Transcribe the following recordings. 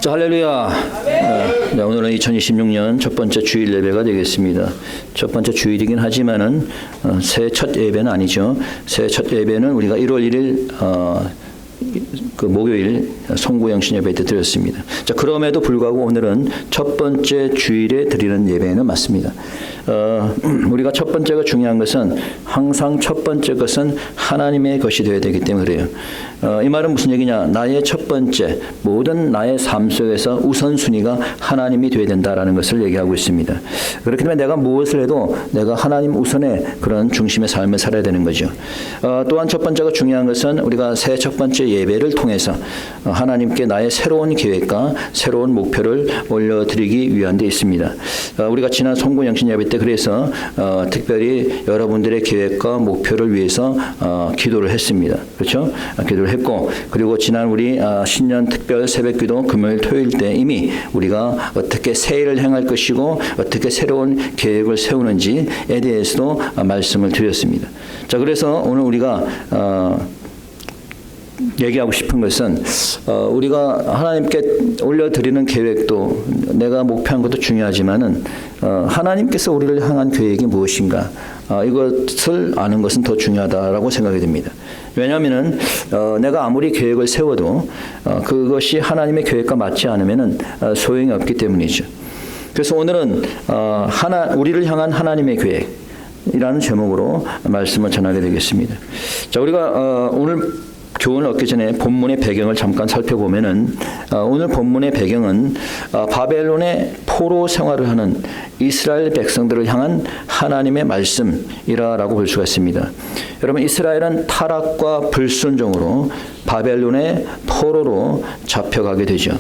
자, 할렐루야. 네, 오늘은 2026년 첫 번째 주일 예배가 되겠습니다. 첫 번째 주일이긴 하지만은 새해 첫 예배는 아니죠. 새해 첫 예배는 우리가 1월 1일 그 목요일 송구영신 예배 때 드렸습니다. 자, 그럼에도 불구하고 오늘은 첫 번째 주일에 드리는 예배는 맞습니다. 우리가 첫 번째가 중요한 것은 항상 첫 번째 것은 하나님의 것이 되어야 되기 때문에 그래요. 이 말은 무슨 얘기냐? 나의 첫 번째, 모든 나의 삶 속에서 우선순위가 하나님이 되어야 된다라는 것을 얘기하고 있습니다. 그렇기 때문에 내가 무엇을 해도 내가 하나님 우선의 그런 중심의 삶을 살아야 되는 거죠. 또한 첫 번째가 중요한 것은 우리가 새해 첫 번째 예배를 통해서 하나님께 나의 새로운 계획과 새로운 목표를 올려드리기 위한 데 있습니다. 우리가 지난 송구영신 예배 때 그래서 특별히 여러분들의 계획과 목표를 위해서 기도를 했습니다. 그렇죠? 기도를 했고, 그리고 지난 우리 신년 특별 새벽기도 금요일 토요일 때 이미 우리가 어떻게 새해를 행할 것이고 어떻게 새로운 계획을 세우는지에 대해서도 말씀을 드렸습니다. 자, 그래서 오늘 우리가 얘기하고 싶은 것은 우리가 하나님께 올려드리는 계획도 내가 목표한 것도 중요하지만은 하나님께서 우리를 향한 계획이 무엇인가 이것을 아는 것은 더 중요하다라고 생각이 듭니다. 왜냐하면은 내가 아무리 계획을 세워도 그것이 하나님의 계획과 맞지 않으면은 소용이 없기 때문이죠. 그래서 오늘은 우리를 향한 하나님의 계획 이라는 제목으로 말씀을 전하게 되겠습니다. 자, 우리가 오늘 교훈을 얻기 전에 본문의 배경을 잠깐 살펴보면은 오늘 본문의 배경은 바벨론의 포로 생활을 하는 이스라엘 백성들을 향한 하나님의 말씀이라고 볼 수가 있습니다. 여러분, 이스라엘은 타락과 불순종으로 바벨론의 포로로 잡혀가게 되죠.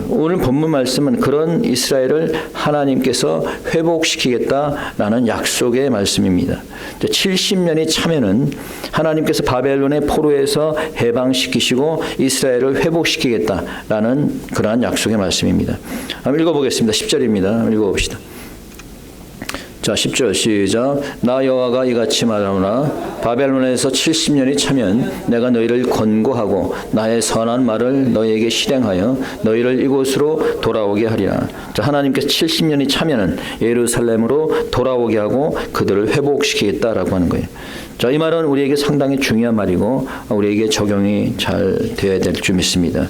오늘 본문 말씀은 그런 이스라엘을 하나님께서 회복시키겠다라는 약속의 말씀입니다. 70년이 차면은 하나님께서 바벨론의 포로에서 해방시키시고 이스라엘을 회복시키겠다라는 그러한 약속의 말씀입니다. 한번 읽어보겠습니다. 10절입니다. 읽어봅시다. 자, 10절 시작. 나 여호와가 이같이 말하노라. 바벨론에서 70년이 차면 내가 너희를 권고하고 나의 선한 말을 너희에게 실행하여 너희를 이곳으로 돌아오게 하리라. 자, 하나님께서 70년이 차면은 예루살렘으로 돌아오게 하고 그들을 회복시키겠다라고 하는 거예요. 자, 이 말은 우리에게 상당히 중요한 말이고 우리에게 적용이 잘 되어야 될 줄 믿습니다.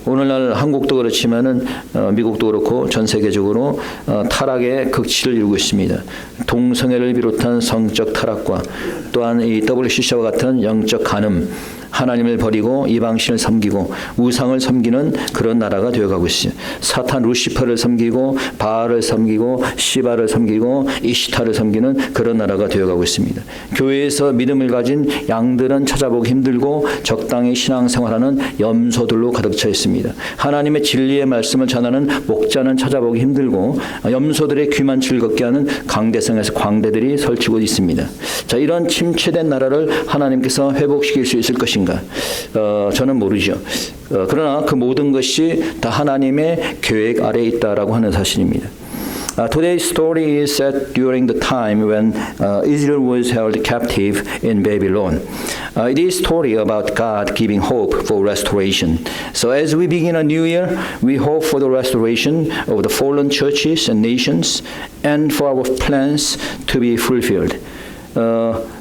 오늘날 한국도 그렇지만은 미국도 그렇고 전 세계적으로 타락의 극치를 이루고 있습니다. 동성애를 비롯한 성적 타락과 또한 이 WCC와 같은 영적 간음, 하나님을 버리고 이방신을 섬기고 우상을 섬기는 그런 나라가 되어가고 있어요. 사탄 루시퍼를 섬기고 바알을 섬기고 시바를 섬기고 이시타를 섬기는 그런 나라가 되어가고 있습니다. 교회에서 믿음을 가진 양들은 찾아보기 힘들고 적당히 신앙생활하는 염소들로 가득 차 있습니다. 하나님의 진리의 말씀을 전하는 목자는 찾아보기 힘들고 염소들의 귀만 즐겁게 하는 강대성에서 광대들이 설치고 있습니다. 자, 이런 침체된 나라를 하나님께서 회복시킬 수 있을 것인가? 저는 모르죠. 그러나 그 모든 것이 다 하나님의 계획 아래에 있다라고 하는 사실입니다. Today's story is set during the time when Israel was held captive in Babylon. It is a story about God giving hope for restoration. So as we begin a new year, we hope for the restoration of the fallen churches and nations and for our plans to be fulfilled.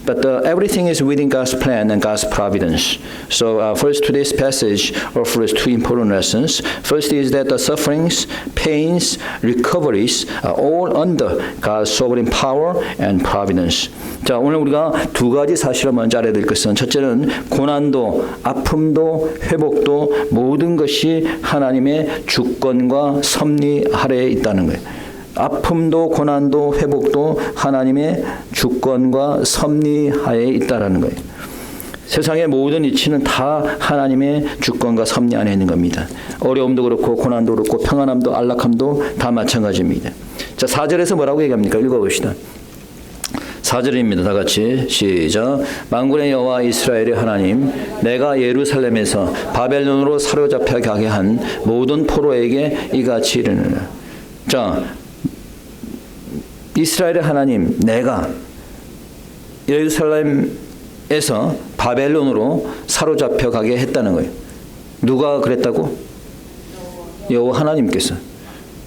But everything is within God's plan and God's providence. So first, today's passage offers two important lessons. First is that the sufferings, pains, recoveries are all under God's sovereign power and providence. 자, 오늘 우리가 두 가지 사실을 먼저 알아야 될 것은, 첫째는 고난도, 아픔도, 회복도 모든 것이 하나님의 주권과 섭리 아래에 있다는 거예요. 아픔도 고난도 회복도 하나님의 주권과 섭리 하에 있다라는 거예요. 세상의 모든 이치는 다 하나님의 주권과 섭리 안에 있는 겁니다. 어려움도 그렇고 고난도 그렇고 평안함도 안락함도 다 마찬가지입니다. 자, 4절에서 뭐라고 얘기합니까? 읽어봅시다. 4절입니다. 다 같이 시작. 만군의 여호와 이스라엘의 하나님, 내가 예루살렘에서 바벨론으로 사로잡혀 가게 한 모든 포로에게 이같이 이르노라. 자, 이스라엘의 하나님, 내가 예루살렘에서 바벨론으로 사로잡혀 가게 했다는 거예요. 누가 그랬다고? 여호와 하나님께서.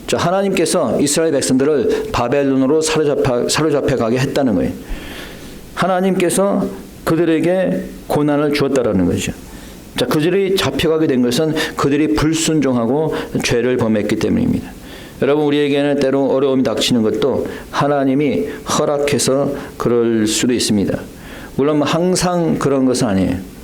자, 하나님께서 이스라엘 백성들을 바벨론으로 사로잡혀 가게 했다는 거예요. 하나님께서 그들에게 고난을 주었다라는 거죠. 자, 그들이 잡혀가게 된 것은 그들이 불순종하고 죄를 범했기 때문입니다. 여러분, 우리에게는 때로 어려움이 닥치는 것도 하나님이 허락해서 그럴 수도 있습니다. 물론 항상 그런 것은 아니에요.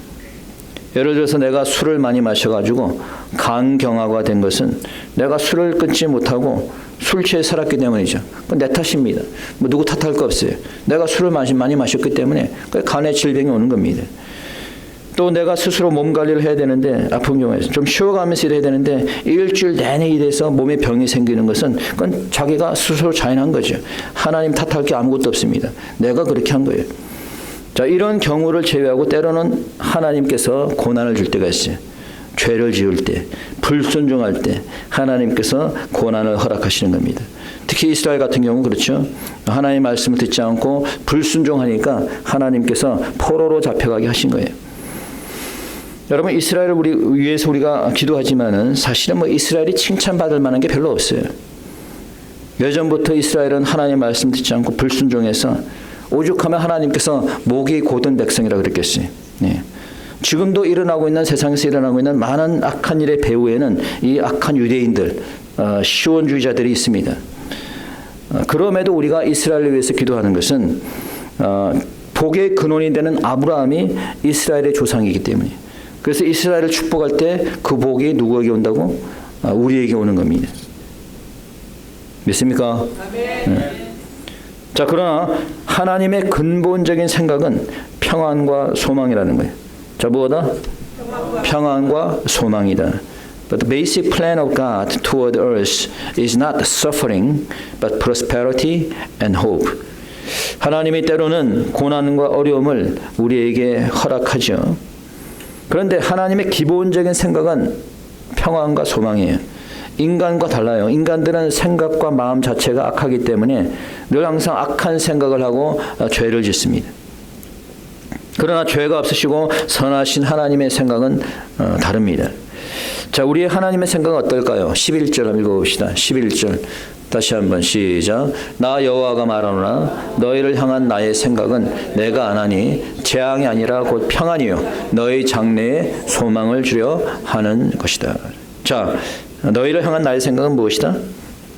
예를 들어서 내가 술을 많이 마셔가지고 간경화가 된 것은 내가 술을 끊지 못하고 술 취해 살았기 때문이죠. 그건 내 탓입니다. 뭐 누구 탓할 거 없어요. 내가 술을 많이 마셨기 때문에 간에 질병이 오는 겁니다. 또 내가 스스로 몸 관리를 해야 되는데 아픈 경우에서 좀 쉬어가면서 일해야 되는데 일주일 내내 일해서 몸에 병이 생기는 것은 그건 자기가 스스로 자인한 거죠. 하나님 탓할 게 아무것도 없습니다. 내가 그렇게 한 거예요. 자, 이런 경우를 제외하고 때로는 하나님께서 고난을 줄 때가 있어요. 죄를 지을 때, 불순종할 때 하나님께서 고난을 허락하시는 겁니다. 특히 이스라엘 같은 경우 그렇죠. 하나님의 말씀을 듣지 않고 불순종하니까 하나님께서 포로로 잡혀가게 하신 거예요. 여러분, 이스라엘을 위해서 우리가 기도하지만은 사실은 이스라엘이 칭찬받을 만한 게 별로 없어요. 예전부터 이스라엘은 하나님의 말씀 듣지 않고 불순종해서 오죽하면 하나님께서 목이 곧은 백성이라고 그랬겠어요. 네. 지금도 세상에서 일어나고 있는 많은 악한 일의 배후에는 이 악한 유대인들, 시온주의자들이 있습니다. 그럼에도 우리가 이스라엘을 위해서 기도하는 것은 복의 근원이 되는 아브라함이 이스라엘의 조상이기 때문에, 그래서 이스라엘을 축복할 때 그 복이 누구에게 온다고? 우리에게 오는 겁니다. 믿습니까? 네. 자, 그러나 하나님의 근본적인 생각은 평안과 소망이라는 거예요. 자, 뭐다? 평안과 소망이다. But the basic plan of God toward earth is not suffering, but prosperity and hope. 하나님이 때로는 고난과 어려움을 우리에게 허락하죠. 그런데 하나님의 기본적인 생각은 평안과 소망이에요. 인간과 달라요. 인간들은 생각과 마음 자체가 악하기 때문에 늘 항상 악한 생각을 하고 죄를 짓습니다. 그러나 죄가 없으시고 선하신 하나님의 생각은 다릅니다. 자, 우리의 하나님의 생각은 어떨까요? 11절 한번 읽어봅시다. 11절 다시 한번 시작. 나 여호와가 말하노라 너희를 향한 나의 생각은 내가 안하니 재앙이 아니라 곧 평안이요 너희 장래에 소망을 주려 하는 것이다. 자, 너희를 향한 나의 생각은 무엇이다?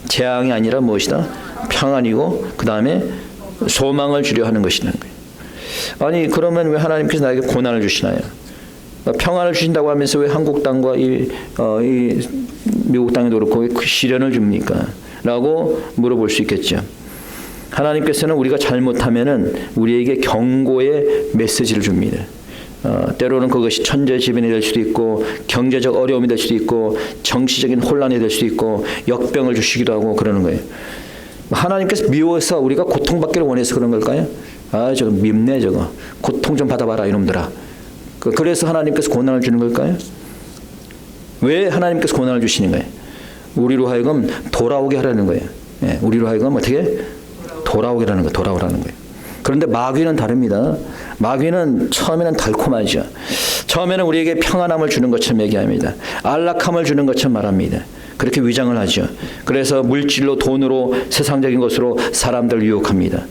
재앙이 아니라 무엇이다? 평안이고 그 다음에 소망을 주려 하는 것이라는 거예요. 아니, 그러면 왜 하나님께서 나에게 고난을 주시나요? 평안을 주신다고 하면서 왜 한국 땅과 이 미국 땅에도 그렇고 그 시련을 줍니까? 라고 물어볼 수 있겠죠. 하나님께서는 우리가 잘못하면은 우리에게 경고의 메시지를 줍니다. 때로는 그것이 천재지변이 될 수도 있고 경제적 어려움이 될 수도 있고 정치적인 혼란이 될 수도 있고 역병을 주시기도 하고 그러는 거예요. 하나님께서 미워서 우리가 고통받기를 원해서 그런 걸까요? 아, 저거 밉네, 저거. 고통 좀 받아봐라, 이놈들아. 그래서 하나님께서 고난을 주는 걸까요? 왜 하나님께서 고난을 주시는 거예요? 우리로 하여금 돌아오게 하라는 거예요. 예, 우리로 하여금 어떻게? 돌아오게 하라는 거예요. 돌아오라는 거예요. 그런데 마귀는 다릅니다. 마귀는 처음에는 달콤하죠. 처음에는 우리에게 평안함을 주는 것처럼 얘기합니다. 안락함을 주는 것처럼 말합니다. 그렇게 위장을 하죠. 그래서 물질로, 돈으로, 세상적인 것으로 사람들을 유혹합니다.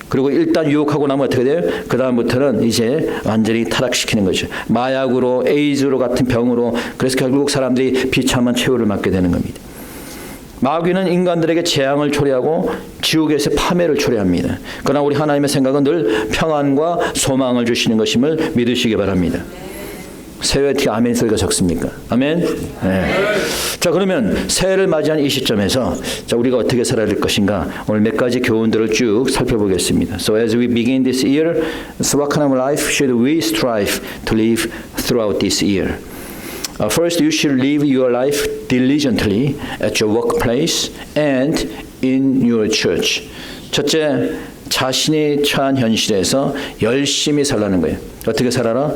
그리고 일단 유혹하고 나면 어떻게 돼요? 그 다음부터는 이제 완전히 타락시키는 거죠. 마약으로, 에이즈로 같은 병으로. 그래서 결국 사람들이 비참한 최후를 맞게 되는 겁니다. 마귀는 인간들에게 재앙을 초래하고 지옥에서 파멸을 초래합니다. 그러나 우리 하나님의 생각은 늘 평안과 소망을 주시는 것임을 믿으시기 바랍니다. 새해 어떻게 아멘 소리가 적습니까? 아멘? 네. 자, 그러면 새해를 맞이한 이 시점에서 자, 우리가 어떻게 살아야 될 것인가 오늘 몇 가지 교훈들을 쭉 살펴보겠습니다. So as we begin this year, so what kind of life should we strive to live throughout this year? First, you should live your life diligently at your workplace and in your church. 첫째, 자신이 처한 현실에서 열심히 살라는 거예요. 어떻게 살아라?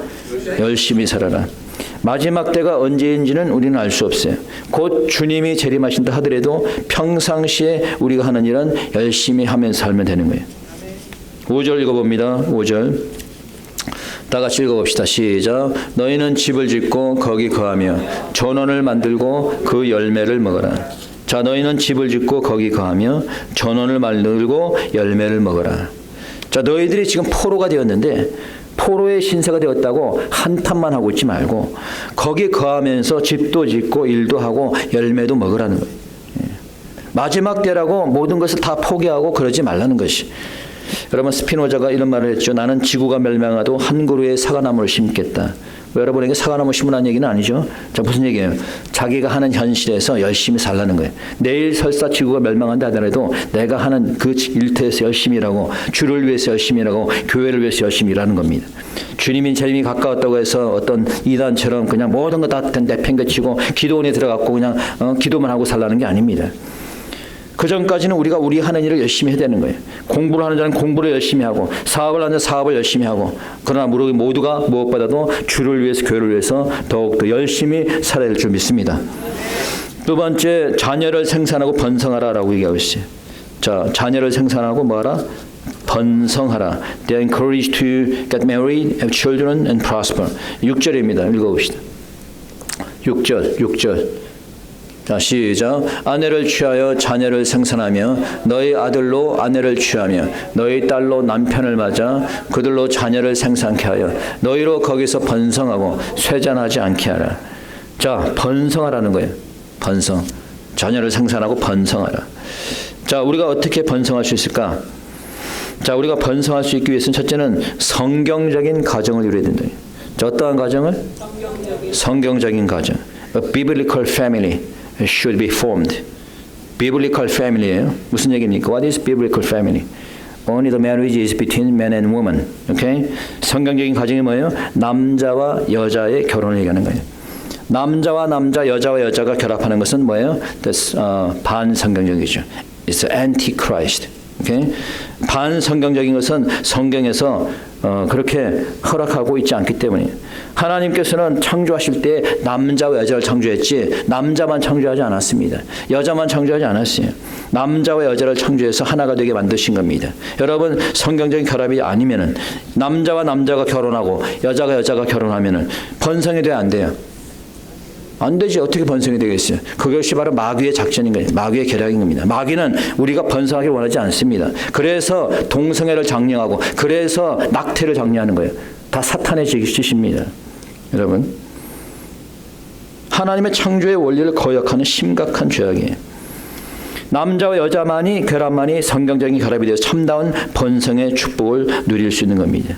열심히 살아라. 마지막 때가 언제인지는 우리는 알 수 없어요. 곧 주님이 재림하신다 하더라도 평상시에 우리가 하는 일은 열심히 하면서 살면 되는 거예요. 5절 읽어봅니다. 5절. 다 같이 읽어봅시다. 시작. 너희는 집을 짓고 거기 거하며 전원을 만들고 그 열매를 먹어라. 자, 너희는 집을 짓고 거기 거하며 전원을 만들고 열매를 먹어라. 자, 너희들이 지금 포로가 되었는데 포로의 신세가 되었다고 한탄만 하고 있지 말고 거기 거하면서 집도 짓고 일도 하고 열매도 먹으라는 거예요. 마지막 때라고 모든 것을 다 포기하고 그러지 말라는 것이. 여러분, 스피노자가 이런 말을 했죠. 나는 지구가 멸망하도 한 그루의 사과나무를 심겠다. 여러분에게 사과나무 심으라는 얘기는 아니죠. 자, 무슨 얘기예요? 자기가 하는 현실에서 열심히 살라는 거예요. 내일 설사 지구가 멸망한다 하더라도 내가 하는 그 일터에서 열심히 일하고 주를 위해서 열심히 일하고 교회를 위해서 열심히 일하는 겁니다. 주님이 재림이 가까웠다고 해서 어떤 이단처럼 그냥 모든 거 다 내팽개치고 기도원에 들어갔고 그냥 기도만 하고 살라는 게 아닙니다. 그 전까지는 우리가 우리 하는 일을 열심히 해야 되는 거예요. 공부를 하는 자는 공부를 열심히 하고 사업을 하는 자는 사업을 열심히 하고 그러나 모두가 무엇보다도 주를 위해서 교회를 위해서 더욱더 열심히 살아야 될 줄 믿습니다. 두 번째, 자녀를 생산하고 번성하라라고 얘기하고 있어요. 자, 자녀를 생산하고 뭐하라? 번성하라. They are encouraged to get married, have children and prosper. 6절입니다. 읽어봅시다. 6절. 자, 시작. 아내를 취하여 자녀를 생산하며 너희 아들로 아내를 취하며 너희 딸로 남편을 맞아 그들로 자녀를 생산케 하여 너희로 거기서 번성하고 쇠잔하지 않게 하라. 자, 번성하라는 거예요. 번성. 자녀를 생산하고 번성하라. 자, 우리가 어떻게 번성할 수 있을까? 자, 우리가 번성할 수 있기 위해서는 첫째는 성경적인 가정을 이루어야 된다. 자, 어떠한 가정을? 성경적인 가정. A biblical family should be formed. Biblical family예요. 무슨 얘기입니까? What is biblical family? Only the marriage is between man and woman. Okay? 성경적인 가정이 뭐예요? 남자와 여자의 결혼을 얘기하는 거예요. 남자와 남자, 여자와 여자가 결합하는 것은 뭐예요? That's 반성경적이죠. It's anti-Christ. Okay? 반성경적인 것은 성경에서 그렇게 허락하고 있지 않기 때문에 하나님께서는 창조하실 때 남자와 여자를 창조했지 남자만 창조하지 않았습니다. 여자만 창조하지 않았어요. 남자와 여자를 창조해서 하나가 되게 만드신 겁니다. 여러분, 성경적인 결합이 아니면은 남자와 남자가 결혼하고 여자가 여자가 결혼하면은 번성이 돼야 안 돼요? 안 되지. 어떻게 번성이 되겠어요? 그것이 바로 마귀의 작전인 거예요. 마귀의 계략인 겁니다. 마귀는 우리가 번성하길 원하지 않습니다. 그래서 동성애를 장려하고 그래서 낙태를 장려하는 거예요. 다 사탄의 짓입니다. 여러분, 하나님의 창조의 원리를 거역하는 심각한 죄악이에요. 남자와 여자만이 결합만이 성경적인 결합이 되어 참다운 번성의 축복을 누릴 수 있는 겁니다.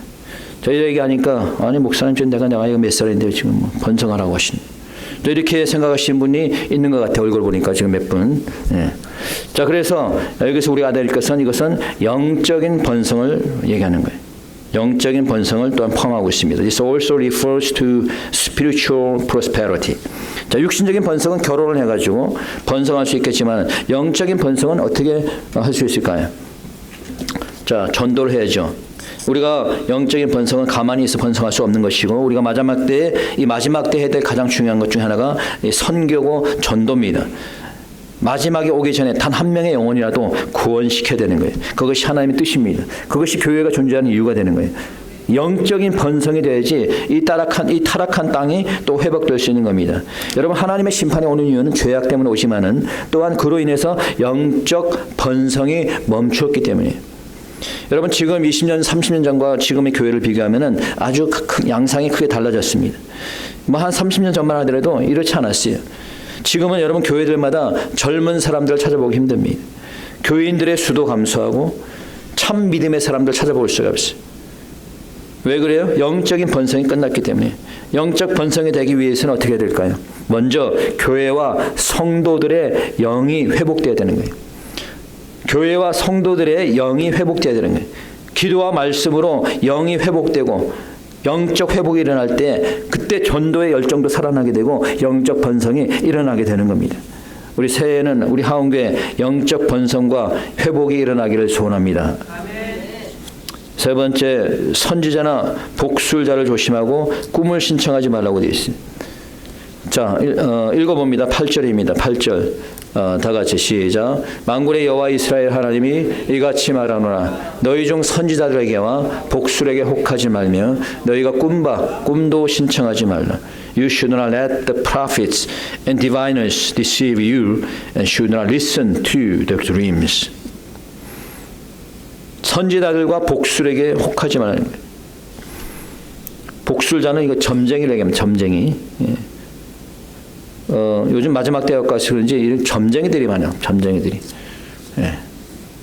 저희 얘기하니까 아니 목사님 지금 내가 이거 몇 살인데 지금 뭐 번성하라고 하시는. 또 이렇게 생각하시는 분이 있는 것 같아요. 얼굴 보니까 지금 몇 분. 예. 자, 그래서 여기서 우리가 알아야 될 것은 이것은 영적인 번성을 얘기하는 거예요. 영적인 번성을 또한 포함하고 있습니다. This also refers to spiritual prosperity. 자, 육신적인 번성은 결혼을 해가지고 번성할 수 있겠지만 영적인 번성은 어떻게 할 수 있을까요? 자, 전도를 해야죠. 우리가 영적인 번성은 가만히 있어 번성할 수 없는 것이고 우리가 마지막 때에 이 마지막 때 해야 될 가장 중요한 것 중에 하나가 선교고 전도입니다. 마지막에 오기 전에 단 한 명의 영혼이라도 구원시켜야 되는 거예요. 그것이 하나님의 뜻입니다. 그것이 교회가 존재하는 이유가 되는 거예요. 영적인 번성이 돼야지 이 타락한 땅이 또 회복될 수 있는 겁니다. 여러분, 하나님의 심판이 오는 이유는 죄악 때문에 오지만은 또한 그로 인해서 영적 번성이 멈추었기 때문이에요. 여러분, 지금 20년, 30년 전과 지금의 교회를 비교하면은 아주 양상이 크게 달라졌습니다. 뭐 한 30년 전만 하더라도 이렇지 않았어요. 지금은 여러분 교회들마다 젊은 사람들을 찾아보기 힘듭니다. 교인들의 수도 감소하고 참 믿음의 사람들 찾아볼 수가 없어요. 왜 그래요? 영적인 번성이 끝났기 때문에. 영적 번성이 되기 위해서는 어떻게 해야 될까요? 먼저 교회와 성도들의 영이 회복돼야 되는 거예요. 교회와 성도들의 영이 회복돼야 되는 거예요. 기도와 말씀으로 영이 회복되고 영적 회복이 일어날 때 그때 전도의 열정도 살아나게 되고 영적 번성이 일어나게 되는 겁니다. 우리 새해에는 우리 하원교회 영적 번성과 회복이 일어나기를 소원합니다. 세 번째, 선지자나 복술자를 조심하고 꿈을 신청하지 말라고 되어 있습니다. 자, 읽어봅니다. 8절입니다. 8절. 다 같이 시작. 만군의 여호와 이스라엘 하나님이 이같이 말하노라. 너희 중 선지자들에게와 복술에게 혹하지 말며 너희가 꿈도 신청하지 말라. You should not let the prophets and diviners deceive you and should not listen to the dreams. 선지자들과 복술에게 혹하지 말라는 거예요. 복술자는 이거 점쟁이라고 합니다. 점쟁이. 예. 요즘 마지막 대학 가서 그런지 이런 점쟁이들이 많아요. 점쟁이들이. 예.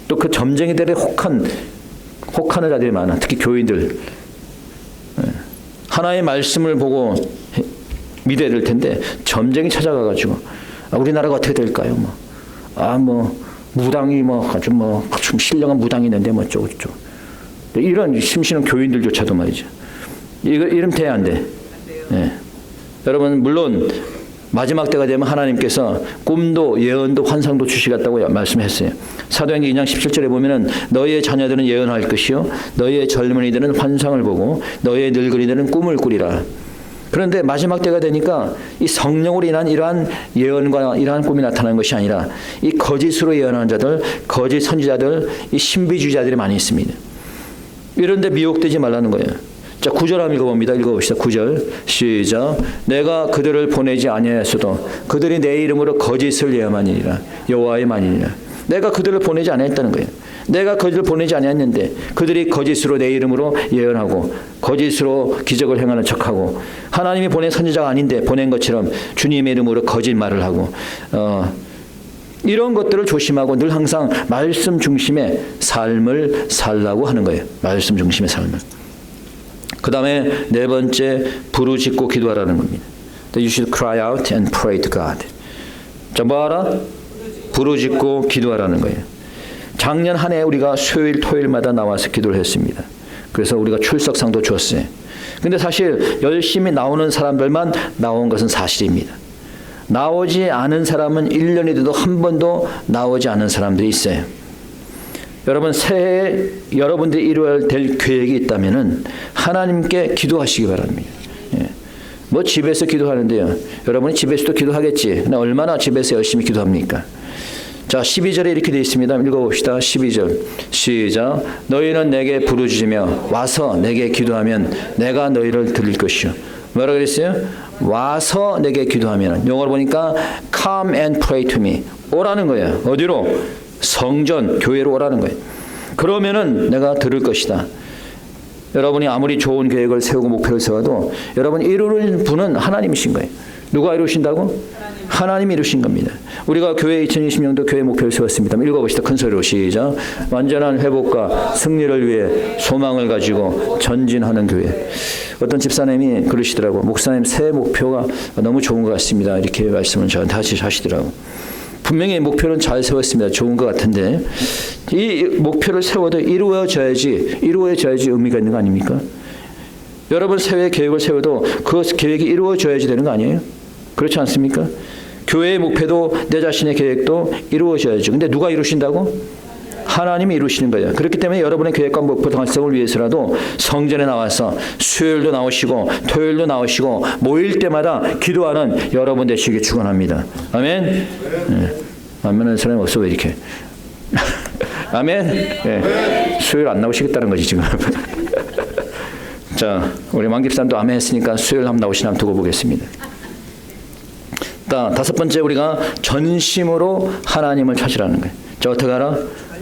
또 그 점쟁이들의 혹하는 자들이 많아. 특히 교인들. 예. 하나의 말씀을 보고 믿어야 될 텐데 점쟁이 찾아가가지고 우리나라가 어떻게 될까요? 무당이 아주 좀 신령한 무당이 있는데 어쩌고 이런 심신한 교인들조차도 말이죠. 이러면 돼, 안 돼? 예. 여러분 물론 마지막 때가 되면 하나님께서 꿈도 예언도 환상도 주시겠다고 말씀했어요. 사도행전 2장 17절에 보면은 너희의 자녀들은 예언할 것이요 너희의 젊은이들은 환상을 보고 너희의 늙은이들은 꿈을 꾸리라. 그런데 마지막 때가 되니까 이 성령으로 인한 이러한 예언과 이러한 꿈이 나타나는 것이 아니라 이 거짓으로 예언하는 자들, 거짓 선지자들, 이 신비주의자들이 많이 있습니다. 이런데 미혹되지 말라는 거예요. 자, 9절 한번 읽어봅니다. 읽어봅시다. 9절 시작. 내가 그들을 보내지 아니하였어도 그들이 내 이름으로 거짓을 예언하니라. 여호와의 말이니라. 내가 그들을 보내지 아니했다는 거예요. 내가 그들을 보내지 아니했는데 그들이 거짓으로 내 이름으로 예언하고 거짓으로 기적을 행하는 척하고 하나님이 보낸 선지자가 아닌데 보낸 것처럼 주님의 이름으로 거짓말을 하고 이런 것들을 조심하고 늘 항상 말씀 중심의 삶을 살라고 하는 거예요. 말씀 중심의 삶을. 그 다음에 네 번째 부르짖고 기도하라는 겁니다. You should cry out and pray to God. 자, 뭐하라? 부르짖고 기도하라는 거예요. 작년 한 해 우리가 수요일 토요일마다 나와서 기도를 했습니다. 그래서 우리가 출석상도 줬어요. 근데 사실 열심히 나오는 사람들만 나온 것은 사실입니다. 나오지 않은 사람은 1년이 돼도 한 번도 나오지 않은 사람들이 있어요. 여러분 새해에 여러분들이 이루어야 될 계획이 있다면은 하나님께 기도하시기 바랍니다. 예. 뭐 집에서 기도하는데요. 여러분이 집에서도 기도하겠지. 근데 얼마나 집에서 열심히 기도합니까? 자, 12절에 이렇게 되어 있습니다. 읽어봅시다. 12절 시작. 너희는 내게 부르짖으며 와서 내게 기도하면 내가 너희를 들을 것이요. 뭐라고 그랬어요? 와서 내게 기도하면. 영어로 보니까 come and pray to me. 오라는 거예요. 어디로? 성전, 교회로 오라는 거예요. 그러면은 내가 들을 것이다. 여러분이 아무리 좋은 계획을 세우고 목표를 세워도 여러분이 이루는 분은 하나님이신 거예요. 누가 이루신다고? 하나님이 이루신 겁니다. 우리가 교회 2020년도 교회 목표를 세웠습니다. 읽어봅시다. 큰 소리로 시작. 완전한 회복과 승리를 위해 소망을 가지고 전진하는 교회. 어떤 집사님이 그러시더라고. 목사님 새해 목표가 너무 좋은 것 같습니다. 이렇게 말씀을 저한테 하시더라고. 분명히 목표는 잘 세웠습니다. 좋은 것 같은데 이 목표를 세워도 이루어져야지 의미가 있는 거 아닙니까? 여러분 새해 계획을 세워도 그 계획이 이루어져야지 되는 거 아니에요? 그렇지 않습니까? 교회의 목표도 내 자신의 계획도 이루어져야죠. 근데 누가 이루신다고? 하나님이 이루시는 거예요. 그렇기 때문에 여러분의 계획과 목표 달성을 위해서라도 성전에 나와서 수요일도 나오시고 토요일도 나오시고 모일 때마다 기도하는 여러분 되시길 축원합니다. 아멘. 네. 아멘은 사람이 없어 왜 이렇게? 아멘. 네. 수요일 안 나오시겠다는 거지 지금. 자, 우리 만깁사님도 아멘 했으니까 수요일 한번 나오시나 한번 두고 보겠습니다. 다섯 번째 우리가 전심으로 하나님을 찾으라는 거예요. 자, 어떻게 하라?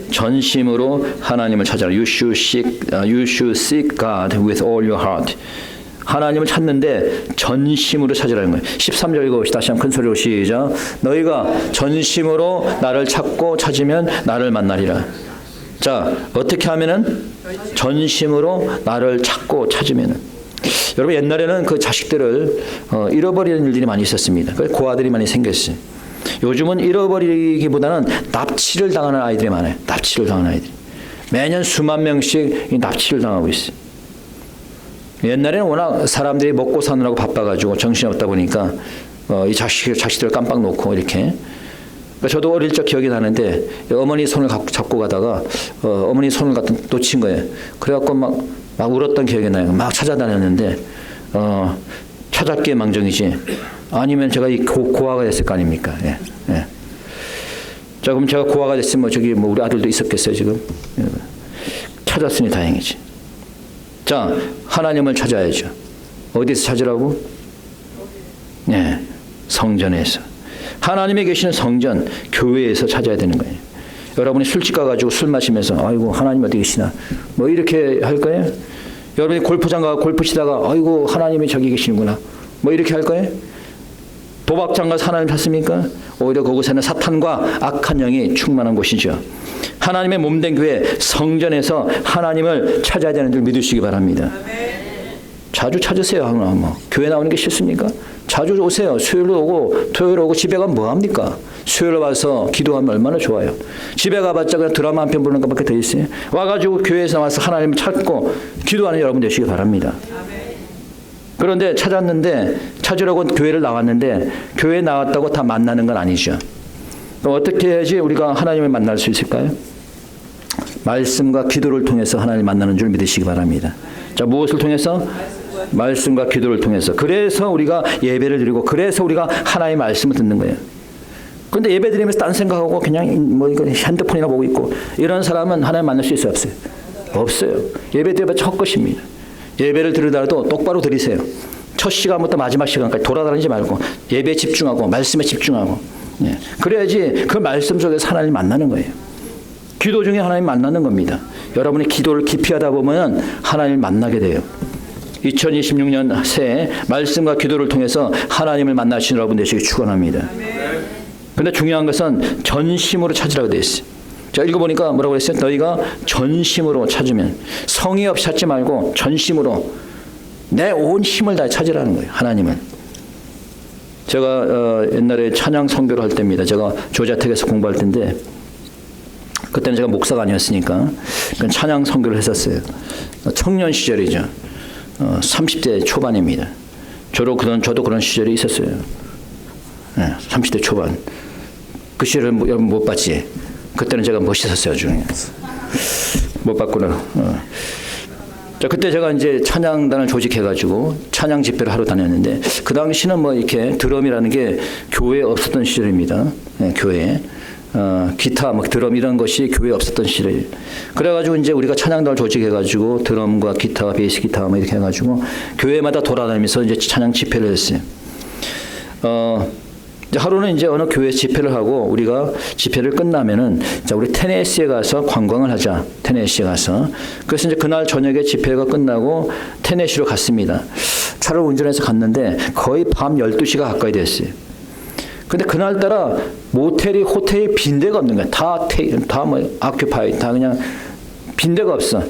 전심으로 하나님을 찾아라. You should seek God with all your heart. 하나님을 찾는데 전심으로 찾으라는 거예요. 13절 읽어봅시다. 다시 한번 큰 소리로 시작. 너희가 전심으로 나를 찾고 찾으면 나를 만나리라. 자, 어떻게 하면은 전심으로 나를 찾고 찾으면은. 여러분 옛날에는 그 자식들을 잃어버리는 일들이 많이 있었습니다. 그래서 고아들이 많이 생겼어요. 요즘은 잃어버리기보다는 납치를 당하는 아이들이 많아요. 납치를 당하는 아이들이. 매년 수만 명씩 납치를 당하고 있어요. 옛날에는 워낙 사람들이 먹고 사느라고 바빠가지고 정신없다 보니까 이 자식들을 깜빡 놓고 이렇게. 저도 어릴 적 기억이 나는데 어머니 손을 잡고 가다가 어머니 손을 갖다 놓친 거예요. 그래갖고 막 울었던 기억이 나요. 막 찾아다녔는데 찾았기에 망정이지 아니면 제가 이 고아가 됐을 거 아닙니까? 예. 예. 자, 그럼 제가 고아가 됐으면 저기 우리 아들도 있었겠어요, 지금? 찾았으니 다행이지. 자, 하나님을 찾아야죠. 어디서 찾으라고? 네, 성전에서. 하나님이 계시는 성전, 교회에서 찾아야 되는 거예요. 여러분이 술집 가가지고 술 마시면서 아이고 하나님 어디 계시나 뭐 이렇게 할 거예요? 여러분이 골프장 가서 골프 치다가 아이고 하나님이 저기 계시는구나 뭐 이렇게 할 거예요? 도박장 가서 하나님 찾습니까? 오히려 그곳에는 사탄과 악한 영이 충만한 곳이죠. 하나님의 몸된 교회 성전에서 하나님을 찾아야 되는 줄 믿으시기 바랍니다. 자주 찾으세요. 뭐 교회 나오는 게 싫습니까? 자주 오세요. 수요일로 오고 토요일 오고 집에 가면 뭐합니까? 수요일 와서 기도하면 얼마나 좋아요. 집에 가봤자 그냥 드라마 한 편 보는 것밖에 더 있어요. 와가지고 교회에서 와서 하나님을 찾고 기도하는 여러분 되시기 바랍니다. 그런데 찾으려고 교회를 나왔는데 교회에 나왔다고 다 만나는 건 아니죠. 그럼 어떻게 해야지 우리가 하나님을 만날 수 있을까요? 말씀과 기도를 통해서 하나님을 만나는 줄 믿으시기 바랍니다. 자, 무엇을 통해서? 말씀과 기도를 통해서. 그래서 우리가 예배를 드리고 그래서 우리가 하나님의 말씀을 듣는 거예요. 그런데 예배 드리면서 딴 생각하고 그냥 뭐 이거 핸드폰이나 보고 있고 이런 사람은 하나님 만날 수 있어요, 없어요? 없어요. 예배 드려봤자 헛것입니다. 예배를 드리더라도 똑바로 드리세요. 첫 시간부터 마지막 시간까지 돌아다니지 말고 예배에 집중하고 말씀에 집중하고. 예. 그래야지 그 말씀 속에서 하나님 만나는 거예요. 기도 중에 하나님 만나는 겁니다. 여러분이 기도를 깊이 하다 보면 하나님을 만나게 돼요. 2026년 새해 말씀과 기도를 통해서 하나님을 만나시는 여러분 되시기 축원합니다. 그런데 중요한 것은 전심으로 찾으라고 되어 있어요. 자, 읽어보니까 뭐라고 했어요? 너희가 전심으로 찾으면 성의 없이 찾지 말고 전심으로 내 온 힘을 다해 찾으라는 거예요. 하나님을. 제가 옛날에 찬양 선교를 할 때입니다. 제가 조자택에서 공부할 때인데 그때는 제가 목사가 아니었으니까 찬양 선교를 했었어요. 청년 시절이죠. 30대 초반입니다. 저도 그런 시절이 있었어요. 네, 30대 초반. 그 시절을 여러분 못 봤지? 그때는 제가 멋있었어요. 중에 못 봤구나. 자, 그때 제가 이제 찬양단을 조직해가지고 찬양 집회를 하러 다녔는데 그 당시는 뭐 이렇게 드럼이라는 게 교회에 없었던 시절입니다. 네, 교회에. 기타, 뭐 드럼 이런 것이 교회에 없었던 시절이에요. 그래가지고 이제 우리가 찬양단을 조직해가지고 드럼과 기타, 베이스 기타 뭐 이렇게 해가지고 교회마다 돌아다니면서 이제 찬양 집회를 했어요. 하루는 이제 어느 교회 집회를 하고 우리가 집회를 끝나면은 자, 우리 테네시에 가서 관광을 하자. 테네시에 가서. 그래서 이제 그날 저녁에 집회가 끝나고 테네시로 갔습니다. 차를 운전해서 갔는데 거의 밤 12시가 가까이 됐어요. 근데 그날따라 모텔이 호텔이 빈대가 없는 거야. 다 뭐 아큐파이 다 그냥 빈대가 없어.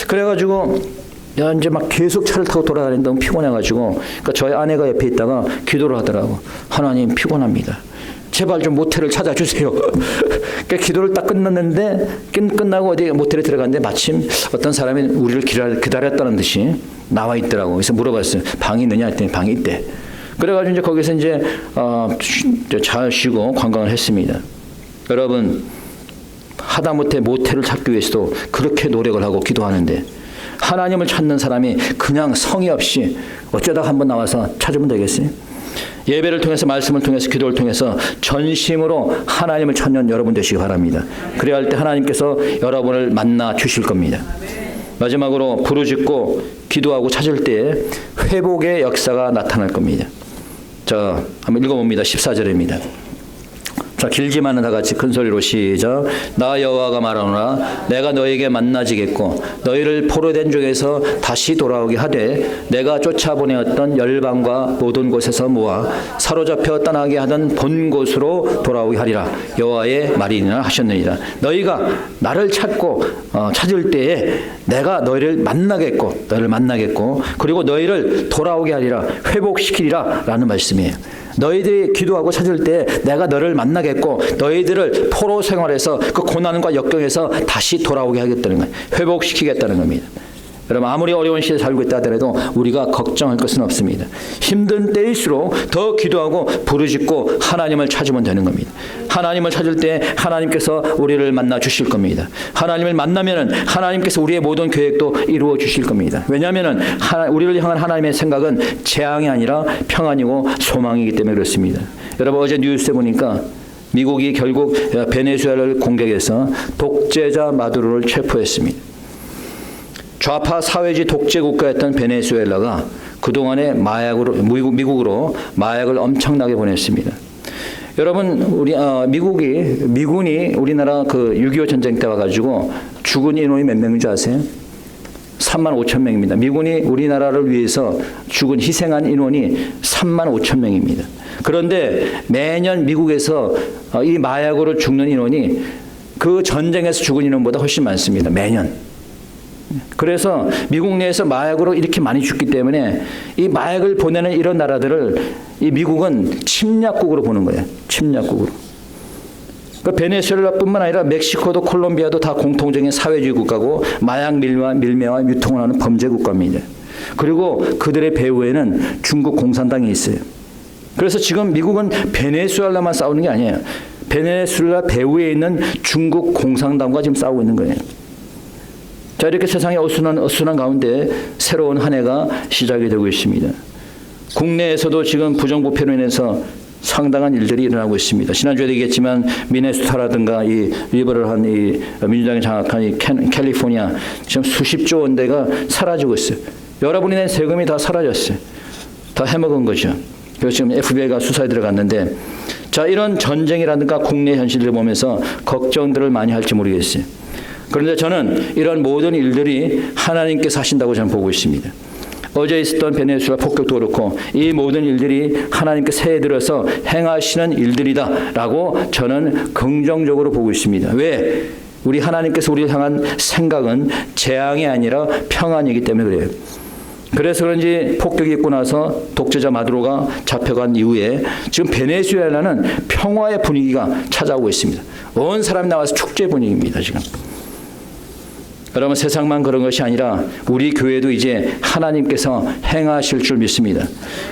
그래가지고 야 이제 막 계속 차를 타고 돌아다닌다 너무 피곤해가지고 그러니까 저희 아내가 옆에 있다가 기도를 하더라고. 하나님 피곤합니다. 제발 좀 모텔을 찾아주세요. 그러니까 기도를 딱 끝났는데 끝나고 어디 모텔에 들어갔는데 마침 어떤 사람이 우리를 기다렸다는 듯이 나와 있더라고. 그래서 물어봤어요. 방이 있느냐 했더니 방이 있대. 그래가지고 이제 거기서 이제 잘 쉬고 관광을 했습니다. 여러분 하다못해 모텔을 찾기 위해서도 그렇게 노력을 하고 기도하는데 하나님을 찾는 사람이 그냥 성의 없이 어쩌다 한번 나와서 찾으면 되겠어요? 예배를 통해서 말씀을 통해서 기도를 통해서 전심으로 하나님을 찾는 여러분 되시기 바랍니다. 그래야 할 때 하나님께서 여러분을 만나 주실 겁니다. 마지막으로 부르짖고 기도하고 찾을 때 회복의 역사가 나타날 겁니다. 자, 한번 읽어봅니다. 14절입니다. 자, 길지만은 다 같이 큰 소리로 시작. 나 여호와가 말하노라 내가 너에게 만나지겠고 너희를 포로된 중에서 다시 돌아오게 하되 내가 쫓아보내었던 열방과 모든 곳에서 모아 사로잡혀 떠나게 하던 본 곳으로 돌아오게 하리라. 여호와의 말이니라 하셨느니라. 너희가 나를 찾을 때에 내가 너희를 만나겠고 그리고 너희를 돌아오게 하리라. 회복시키리라 라는 말씀이에요. 너희들이 기도하고 찾을 때 내가 너를 만나겠고 너희들을 포로 생활에서 그 고난과 역경에서 다시 돌아오게 하겠다는 거예요. 회복시키겠다는 겁니다. 여러분 아무리 어려운 시대에 살고 있다 하더라도 우리가 걱정할 것은 없습니다. 힘든 때일수록 더 기도하고 부르짖고 하나님을 찾으면 되는 겁니다. 하나님을 찾을 때 하나님께서 우리를 만나 주실 겁니다. 하나님을 만나면은 하나님께서 우리의 모든 계획도 이루어 주실 겁니다. 왜냐하면은 우리를 향한 하나님의 생각은 재앙이 아니라 평안이고 소망이기 때문에 그렇습니다. 여러분 어제 뉴스에 보니까 미국이 결국 베네수엘라를 공격해서 독재자 마두로를 체포했습니다. 좌파 사회주의 독재 국가였던 베네수엘라가 그동안에 미국으로 마약을 엄청나게 보냈습니다. 여러분, 미군이 우리나라 그 6.25 전쟁 때 와가지고 죽은 인원이 몇 명인 줄 아세요? 35,000명입니다. 미군이 우리나라를 위해서 죽은 희생한 인원이 35,000명입니다. 그런데 매년 미국에서 이 마약으로 죽는 인원이 그 전쟁에서 죽은 인원보다 훨씬 많습니다. 매년. 그래서 미국 내에서 마약으로 이렇게 많이 죽기 때문에 이 마약을 보내는 이런 나라들을 이 미국은 침략국으로 보는 거예요. 침략국으로. 그 베네수엘라뿐만 아니라 멕시코도 콜롬비아도 다 공통적인 사회주의 국가고 마약 밀매와 유통을 하는 범죄 국가입니다. 그리고 그들의 배후에는 중국 공산당이 있어요. 그래서 지금 미국은 베네수엘라만 싸우는 게 아니에요. 베네수엘라 배후에 있는 중국 공산당과 지금 싸우고 있는 거예요. 자, 이렇게 세상의 어수선한 가운데 새로운 한 해가 시작이 되고 있습니다. 국내에서도 지금 부정부패로 인해서 상당한 일들이 일어나고 있습니다. 지난주에도 얘기했지만 미네소타라든가 이 리버럴한 이 민주당이 장악한 이 캘리포니아 지금 수십조 원대가 사라지고 있어요. 여러분이 낸 세금이 다 사라졌어요. 다 해먹은 거죠. 그래서 지금 FBI가 수사에 들어갔는데, 자, 이런 전쟁이라든가 국내 현실을 보면서 걱정들을 많이 할지 모르겠어요. 그런데 저는 이런 모든 일들이 하나님께서 하신다고 저는 보고 있습니다. 어제 있었던 베네수엘라 폭격도 그렇고 이 모든 일들이 하나님께 새해 들어서 행하시는 일들이다라고 저는 긍정적으로 보고 있습니다. 왜? 우리 하나님께서 우리를 향한 생각은 재앙이 아니라 평안이기 때문에 그래요. 그래서 그런지 폭격이 있고 나서 독재자 마두로가 잡혀간 이후에 지금 베네수엘라는 평화의 분위기가 찾아오고 있습니다. 온 사람이 나와서 축제 분위기입니다, 지금. 여러분, 세상만 그런 것이 아니라 우리 교회도 이제 하나님께서 행하실 줄 믿습니다.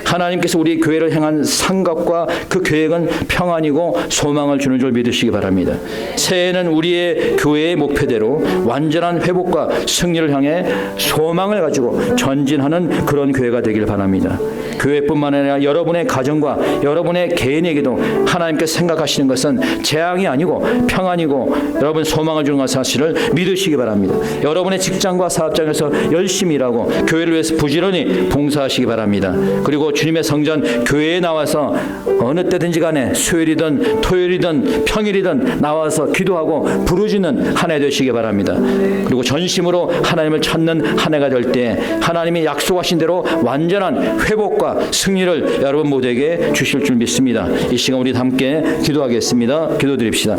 하나님께서 우리 교회를 향한 생각과 그 계획은 평안이고 소망을 주는 줄 믿으시기 바랍니다. 새해는 우리의 교회의 목표대로 완전한 회복과 승리를 향해 소망을 가지고 전진하는 그런 교회가 되길 바랍니다. 교회뿐만 아니라 여러분의 가정과 여러분의 개인에게도 하나님께서 생각하시는 것은 재앙이 아니고 평안이고 여러분 소망을 주는 사실을 믿으시기 바랍니다. 여러분의 직장과 사업장에서 열심히 일하고 교회를 위해서 부지런히 봉사하시기 바랍니다. 그리고 주님의 성전 교회에 나와서 어느 때든지 간에 수요일이든 토요일이든 평일이든 나와서 기도하고 부르짖는 한 해 되시기 바랍니다. 그리고 전심으로 하나님을 찾는 한 해가 될 때 하나님이 약속하신 대로 완전한 회복과 승리를 여러분 모두에게 주실 줄 믿습니다. 이 시간 우리 함께 기도하겠습니다. 기도드립시다.